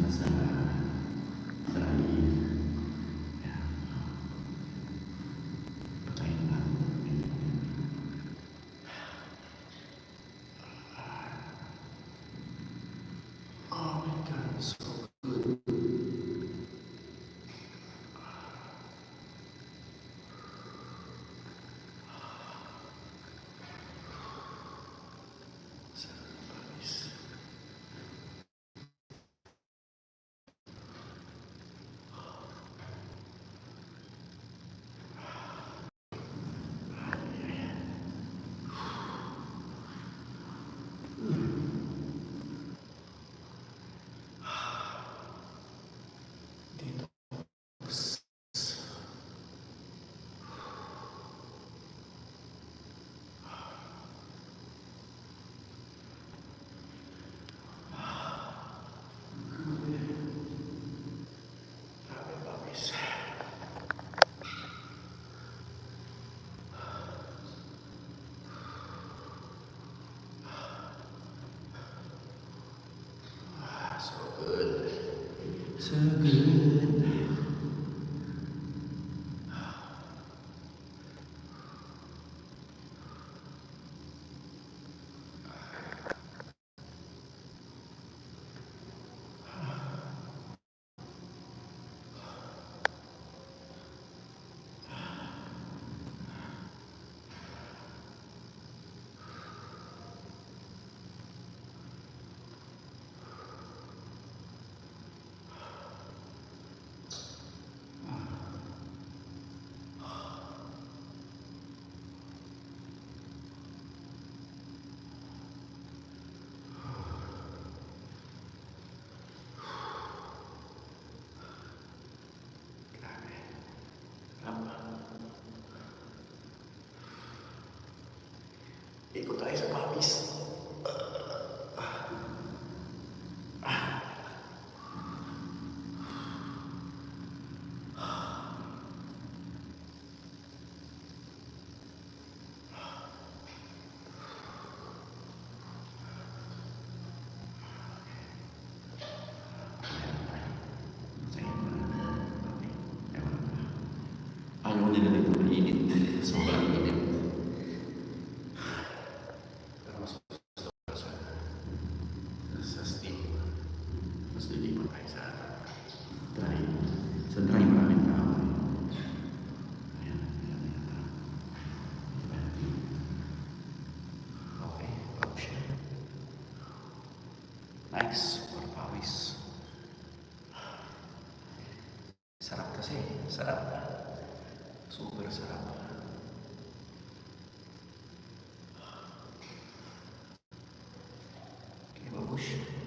na sa langit. Yan. Patayin na natin. Oh my God, so good. So good. So good. Ikut tayo sa pawis. Ayaw nila dito mainit. Sobrang init. Pero mas gusto ko sa steam. Mas lilipat tayo sa dry. Sa dry maraming tao. Ayan, ayan, ayan. Okay, pawis siya. Nice, super pawis. Sarap kasi, sarap. Super sarap. Okay, babush.